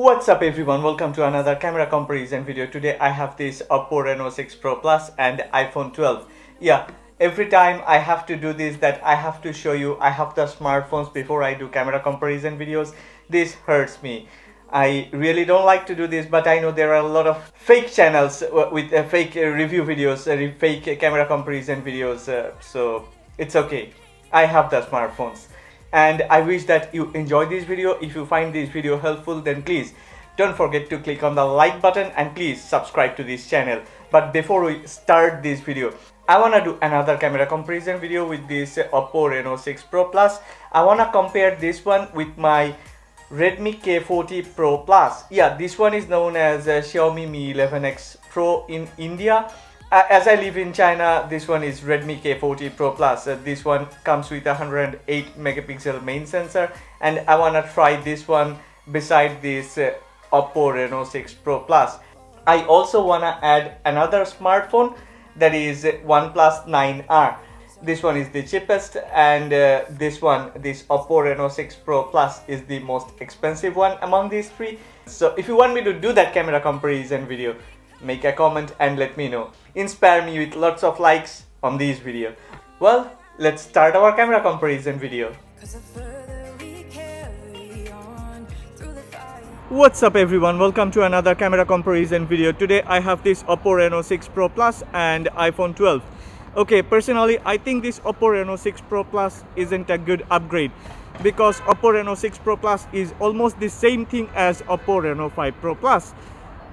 What's up everyone, welcome to another camera comparison video. Today I have this Oppo Reno 6 Pro Plus and iPhone 12. Yeah, every time I have to do this, that I have to show you I have the smartphones before I do camera comparison videos. This hurts me. I really don't like to do this, but I know there are a lot of fake channels with fake review videos, fake camera comparison videos, so it's okay. I have the smartphones. And I wish that you enjoy this video. If you find this video helpful, then please don't forget to click on the like button and please subscribe to this channel. But before we start this video, I wanna do another camera comparison video with this Oppo Reno 6 Pro Plus. I wanna compare this one with my Redmi K40 Pro Plus. Yeah, this one is known as Xiaomi Mi 11X Pro in India. As I live in China, this one is Redmi K40 Pro Plus. This one comes with a 108 megapixel main sensor, and I wanna try this one beside this Oppo Reno 6 Pro Plus. I also wanna add another smartphone, that is OnePlus 9R. This one is the cheapest, and this Oppo Reno 6 Pro Plus is the most expensive one among these three. So if you want me to do that camera comparison video, make a comment and let me know. Inspire me with lots of likes on this video. Well, let's start our camera comparison video. What's up everyone, welcome to another camera comparison video. Today I have this Oppo Reno 6 Pro Plus and iPhone 12. Okay, personally I think this Oppo Reno 6 Pro Plus isn't a good upgrade, because Oppo Reno 6 Pro Plus is almost the same thing as Oppo Reno 5 Pro Plus.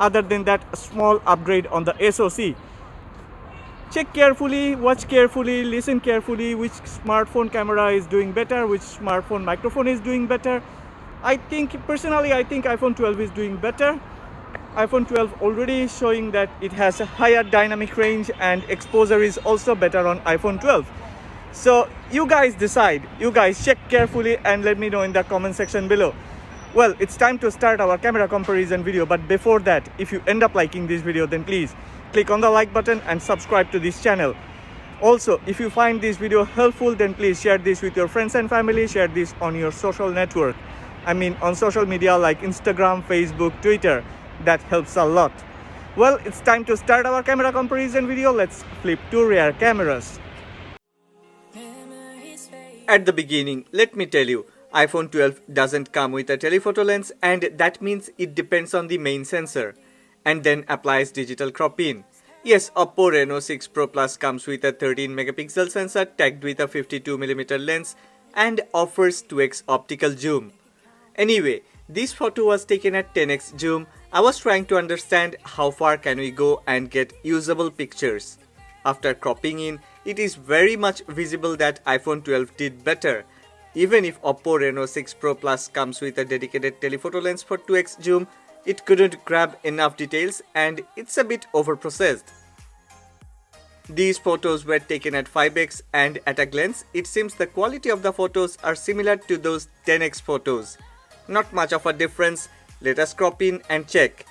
Other than that, a small upgrade on the SoC. Check carefully, watch carefully, listen carefully which smartphone camera is doing better, which smartphone microphone is doing better. Personally I think iPhone 12 is doing better. iPhone 12 already is showing that it has a higher dynamic range, and exposure is also better on iPhone 12. So you guys decide, you guys check carefully and let me know in the comment section below. Well, it's time to start our camera comparison video, but before that, if you end up liking this video, then please click on the like button and subscribe to this channel. Also, if you find this video helpful, then please share this with your friends and family, share this on your social network. I mean on social media like Instagram, Facebook, Twitter. That helps a lot. Well, it's time to start our camera comparison video. Let's flip to rear cameras. At the beginning, let me tell you, iPhone 12 doesn't come with a telephoto lens, and that means it depends on the main sensor and then applies digital crop in. Yes, Oppo Reno 6 Pro Plus comes with a 13 megapixel sensor tagged with a 52mm lens and offers 2x optical zoom. Anyway, this photo was taken at 10x zoom. I was trying to understand how far can we go and get usable pictures. After cropping in, it is very much visible that iPhone 12 did better. Even if Oppo Reno 6 Pro Plus comes with a dedicated telephoto lens for 2x zoom, it couldn't grab enough details and it's a bit overprocessed. These photos were taken at 5x, and at a glance, it seems the quality of the photos are similar to those 10x photos. Not much of a difference. Let us crop in and check.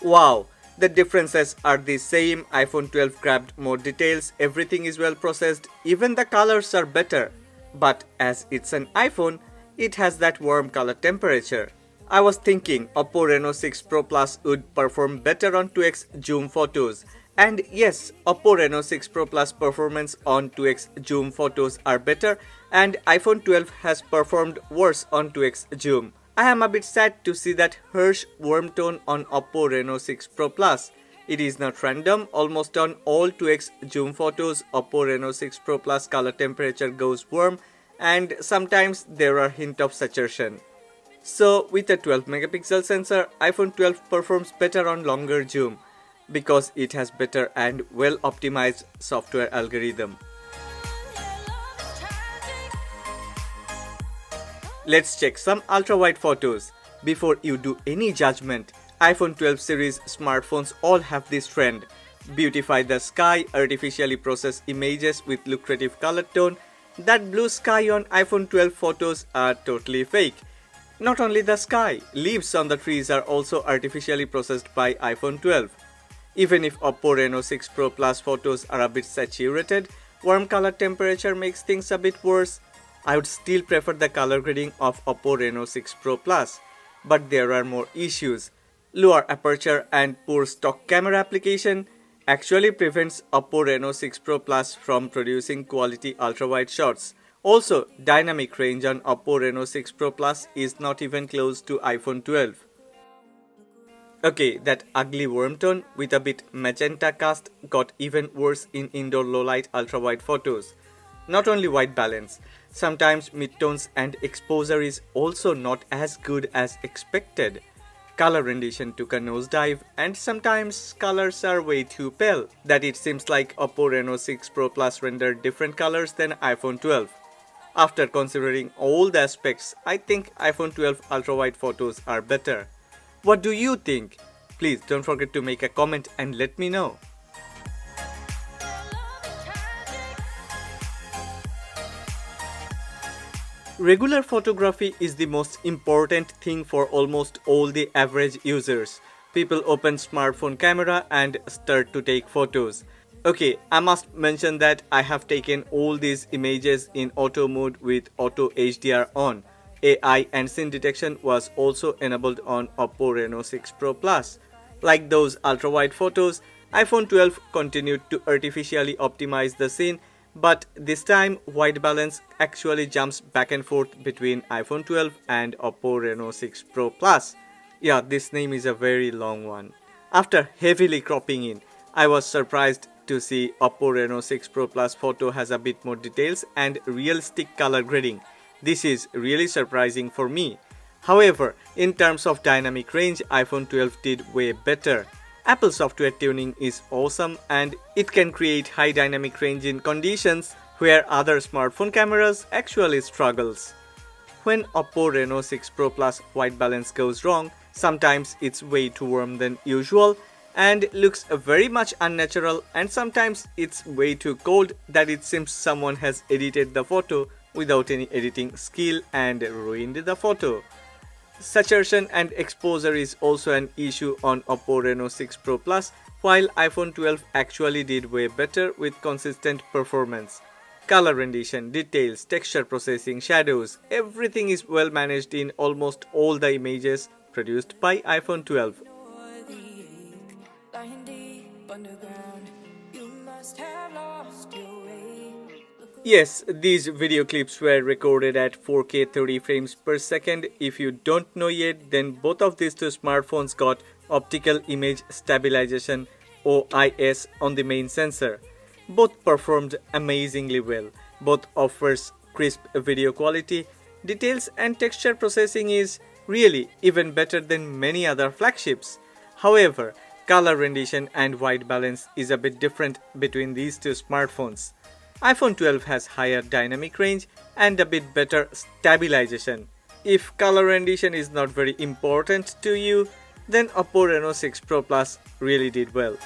Wow, the differences are the same. iPhone 12 grabbed more details, everything is well processed, even the colors are better. But as it's an iPhone, it has that warm color temperature. I was thinking Oppo Reno 6 Pro Plus would perform better on 2x zoom photos. And yes, Oppo Reno 6 Pro Plus performance on 2x zoom photos are better, and iPhone 12 has performed worse on 2x zoom. I am a bit sad to see that harsh warm tone on Oppo Reno 6 Pro Plus. It is not random. Almost on all 2x zoom photos, Oppo Reno 6 Pro Plus color temperature goes warm, and sometimes there are hints of saturation. So with a 12 megapixel sensor, iPhone 12 performs better on longer zoom because it has better and well optimized software algorithm. Let's check some ultra-wide photos. Before you do any judgment, iPhone 12 series smartphones all have this trend. Beautify the sky, artificially process images with lucrative color tone. That blue sky on iPhone 12 photos are totally fake. Not only the sky, leaves on the trees are also artificially processed by iPhone 12. Even if Oppo Reno 6 Pro Plus photos are a bit saturated, warm color temperature makes things a bit worse. I would still prefer the color grading of Oppo Reno 6 Pro Plus. but there are more issues. Lower aperture and poor stock camera application actually prevents Oppo Reno 6 Pro Plus from producing quality ultra-wide shots. Also, dynamic range on Oppo Reno 6 Pro Plus is not even close to iPhone 12. Okay, that ugly worm tone with a bit magenta cast got even worse in indoor low-light ultra-wide photos. Not only white balance, sometimes midtones and exposure is also not as good as expected. Color rendition took a nosedive and sometimes colors are way too pale that it seems like Oppo Reno 6 Pro Plus rendered different colors than iPhone 12. After considering all the aspects, I think iPhone 12 ultra-wide photos are better. What do you think? Please don't forget to make a comment and let me know. Regular photography is the most important thing for almost all the average users. People open smartphone camera and start to take photos. Okay, I must mention that I have taken all these images in auto mode with auto HDR on. AI and scene detection was also enabled on Oppo Reno 6 Pro Plus. Like those ultra-wide photos, iPhone 12 continued to artificially optimize the scene, but this time white balance actually jumps back and forth between iPhone 12 and Oppo Reno 6 Pro Plus. Yeah, this name is a very long one. After heavily cropping in, I was surprised to see Oppo Reno 6 Pro Plus photo has a bit more details and realistic color grading. This is really surprising for me. However, in terms of dynamic range, iPhone 12 did way better. Apple software tuning is awesome and it can create high dynamic range in conditions where other smartphone cameras actually struggles. When Oppo Reno 6 Pro Plus white balance goes wrong, sometimes it's way too warm than usual and looks very much unnatural, and sometimes it's way too cold that it seems someone has edited the photo without any editing skill and ruined the photo. Saturation and exposure is also an issue on Oppo Reno 6 Pro Plus, while iPhone 12 actually did way better with consistent performance. Color rendition, details, texture processing, shadows, everything is well managed in almost all the images produced by iPhone 12. Yes, these video clips were recorded at 4K 30 frames per second. If you don't know yet, then both of these two smartphones got optical image stabilization OIS on the main sensor. Both performed amazingly well. Both offers crisp video quality. Details and texture processing is really even better than many other flagships. However, color rendition and white balance is a bit different between these two smartphones. iPhone 12 has higher dynamic range and a bit better stabilization. If color rendition is not very important to you, then Oppo Reno 6 Pro Plus really did well.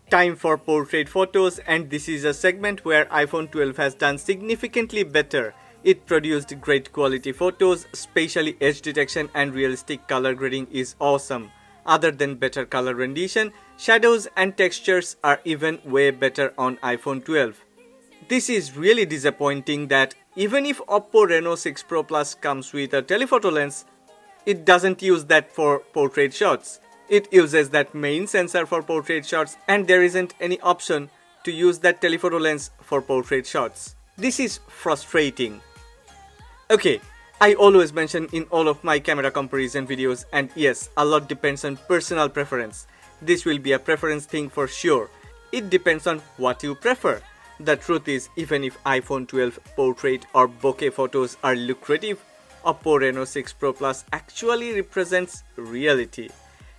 Time for portrait photos, and this is a segment where iPhone 12 has done significantly better. It produced great quality photos, especially edge detection and realistic color grading is awesome. Other than better color rendition, shadows and textures are even way better on iPhone 12. This is really disappointing that even if Oppo Reno 6 Pro Plus comes with a telephoto lens, it doesn't use that for portrait shots. It uses that main sensor for portrait shots and there isn't any option to use that telephoto lens for portrait shots. This is frustrating. Okay, I always mention in all of my camera comparison videos, and yes, a lot depends on personal preference. This will be a preference thing for sure. It depends on what you prefer. The truth is, even if iPhone 12 portrait or bokeh photos are lucrative, Oppo Reno 6 Pro Plus actually represents reality.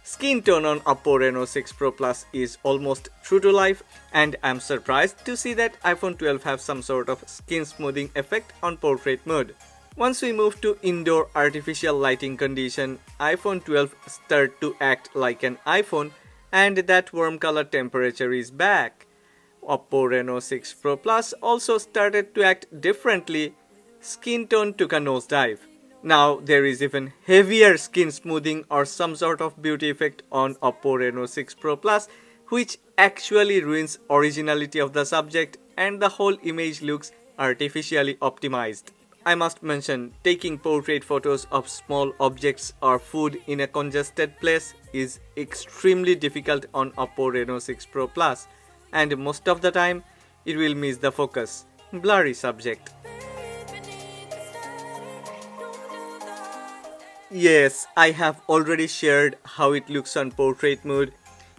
Skin tone on Oppo Reno 6 Pro Plus is almost true to life, and I'm surprised to see that iPhone 12 have some sort of skin smoothing effect on portrait mode. Once we move to indoor artificial lighting condition, iPhone 12 start to act like an iPhone, and that warm color temperature is back. Oppo Reno 6 Pro Plus also started to act differently. Skin tone took a nosedive. Now there is even heavier skin smoothing or some sort of beauty effect on Oppo Reno 6 Pro Plus, which actually ruins originality of the subject and the whole image looks artificially optimized. I must mention, taking portrait photos of small objects or food in a congested place is extremely difficult on Oppo Reno 6 Pro Plus, and most of the time it will miss the focus. Blurry subject. Yes, I have already shared how it looks on portrait mode,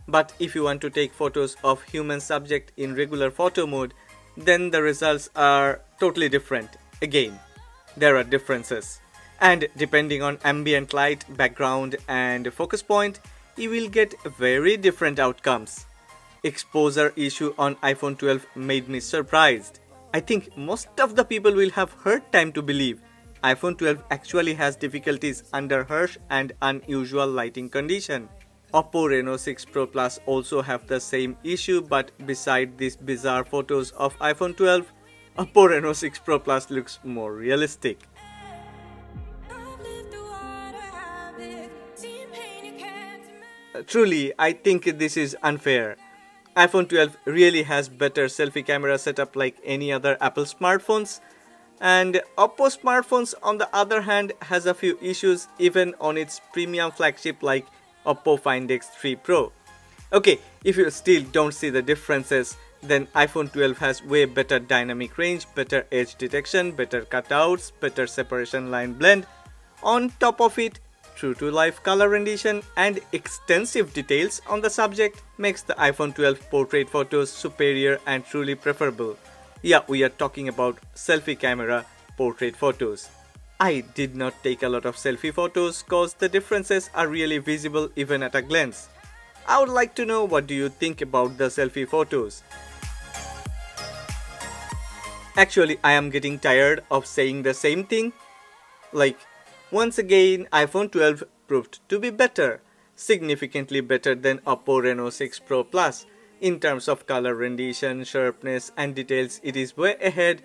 but if you want to take photos of human subject in regular photo mode, then the results are totally different. Again, there are differences. And depending on ambient light, background and focus point, you will get very different outcomes. Exposure issue on iPhone 12 made me surprised. I think most of the people will have hard time to believe iPhone 12 actually has difficulties under harsh and unusual lighting condition. Oppo Reno 6 Pro Plus also have the same issue, but beside these bizarre photos of iPhone 12, Oppo Reno 6 Pro Plus looks more realistic. Truly, I think this is unfair. iPhone 12 really has better selfie camera setup like any other Apple smartphones, and Oppo smartphones on the other hand has a few issues even on its premium flagship like Oppo Find X3 Pro. Okay, if you still don't see the differences, then iPhone 12 has way better dynamic range, better edge detection, better cutouts, better separation line blend. On top of it, true to life color rendition and extensive details on the subject makes the iPhone 12 portrait photos superior and truly preferable. Yeah, we are talking about selfie camera portrait photos. I did not take a lot of selfie photos cause the differences are really visible even at a glance. I would like to know what do you think about the selfie photos. Actually, I am getting tired of saying the same thing. Like, once again, iPhone 12 proved to be better, significantly better than Oppo Reno 6 Pro Plus. In terms of color rendition, sharpness and details, it is way ahead.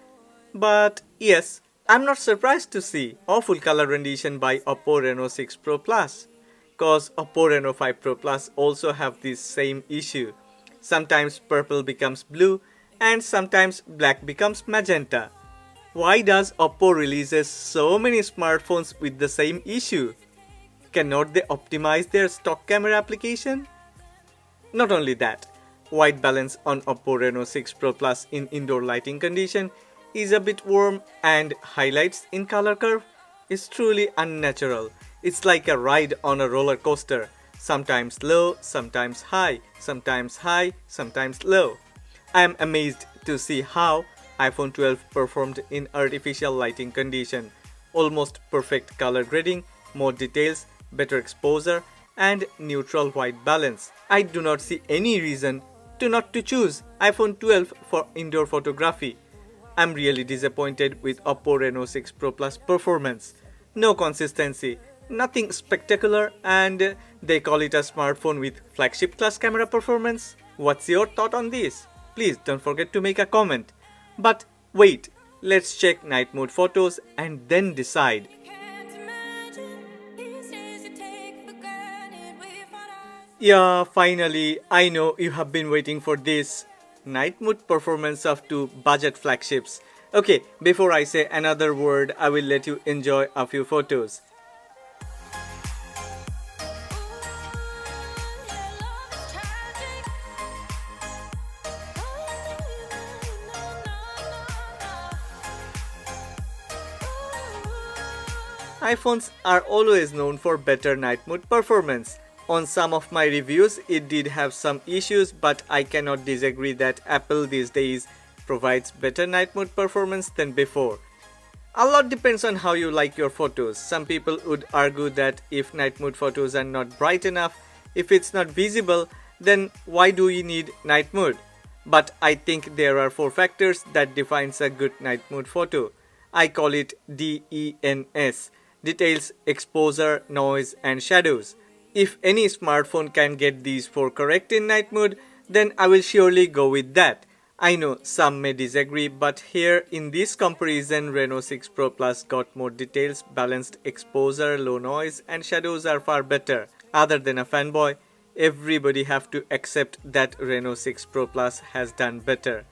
But yes, I'm not surprised to see awful color rendition by Oppo Reno 6 Pro Plus. Cause Oppo Reno 5 Pro Plus also have this same issue. Sometimes purple becomes blue and sometimes black becomes magenta. Why does Oppo releases so many smartphones with the same issue? Cannot they optimize their stock camera application? Not only that, white balance on Oppo Reno 6 Pro Plus in indoor lighting condition is a bit warm and highlights in color curve is truly unnatural. It's like a ride on a roller coaster, sometimes low, sometimes high, sometimes high, sometimes low. I am amazed to see how iPhone 12 performed in artificial lighting condition. Almost perfect color grading, more details, better exposure, and neutral white balance. I do not see any reason to not to choose iPhone 12 for indoor photography. I'm really disappointed with Oppo Reno 6 Pro Plus performance. No consistency, nothing spectacular, and they call it a smartphone with flagship class camera performance. What's your thought on this? Please don't forget to make a comment. But wait, let's check night mode photos and then decide. Yeah, finally, I know you have been waiting for this. Night mode performance of two budget flagships. Okay, before I say another word, I will let you enjoy a few photos. iPhones are always known for better night mode performance. On some of my reviews, it did have some issues, but I cannot disagree that Apple these days provides better night mode performance than before. A lot depends on how you like your photos. Some people would argue that if night mode photos are not bright enough, if it's not visible, then why do you need night mode? But I think there are 4 factors that defines a good night mode photo. I call it DENS: details, exposure, noise, and shadows. If any smartphone can get these 4 correct in night mode, then I will surely go with that. I know some may disagree, but here in this comparison, Reno 6 Pro Plus got more details, balanced exposure, low noise, and shadows are far better. Other than a fanboy, everybody have to accept that Reno 6 Pro Plus has done better.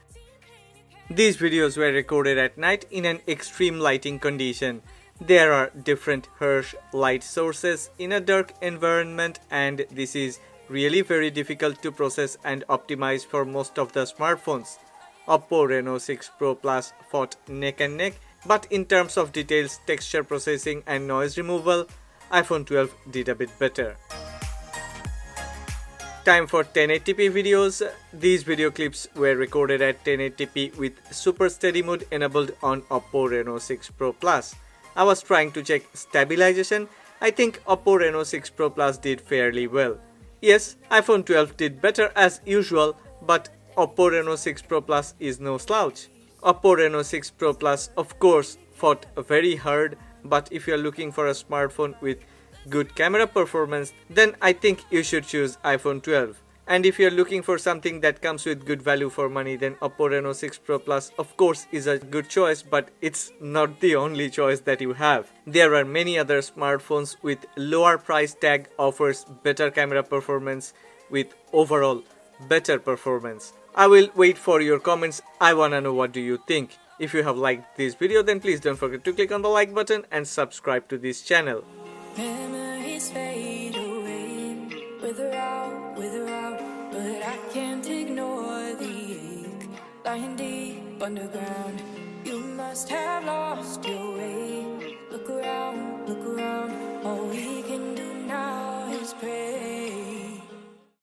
These videos were recorded at night in an extreme lighting condition. There are different harsh light sources in a dark environment, and this is really very difficult to process and optimize for most of the smartphones. Oppo Reno 6 Pro Plus fought neck and neck, but in terms of details, texture processing and noise removal, iPhone 12 did a bit better. Time for 1080p videos. These video clips were recorded at 1080p with super steady mode enabled on Oppo Reno 6 Pro Plus. I was trying to check stabilization. I think Oppo Reno 6 Pro Plus did fairly well. Yes, iPhone 12 did better as usual, but Oppo Reno 6 Pro Plus is no slouch. Oppo Reno 6 Pro Plus of course fought very hard, but if you're looking for a smartphone with good camera performance, then I think you should choose iPhone 12. And if you're looking for something that comes with good value for money, then Oppo Reno 6 Pro Plus of course is a good choice, but it's not the only choice that you have. There are many other smartphones with lower price tag offers better camera performance with overall better performance. I will wait for your comments. I wanna know what do you think. If you have liked this video, then please don't forget to click on the like button and subscribe to this channel. Memories fade away, wither out, but I can't ignore the ache, lying deep underground. You must have lost your way. Look around, all we can do now is pray.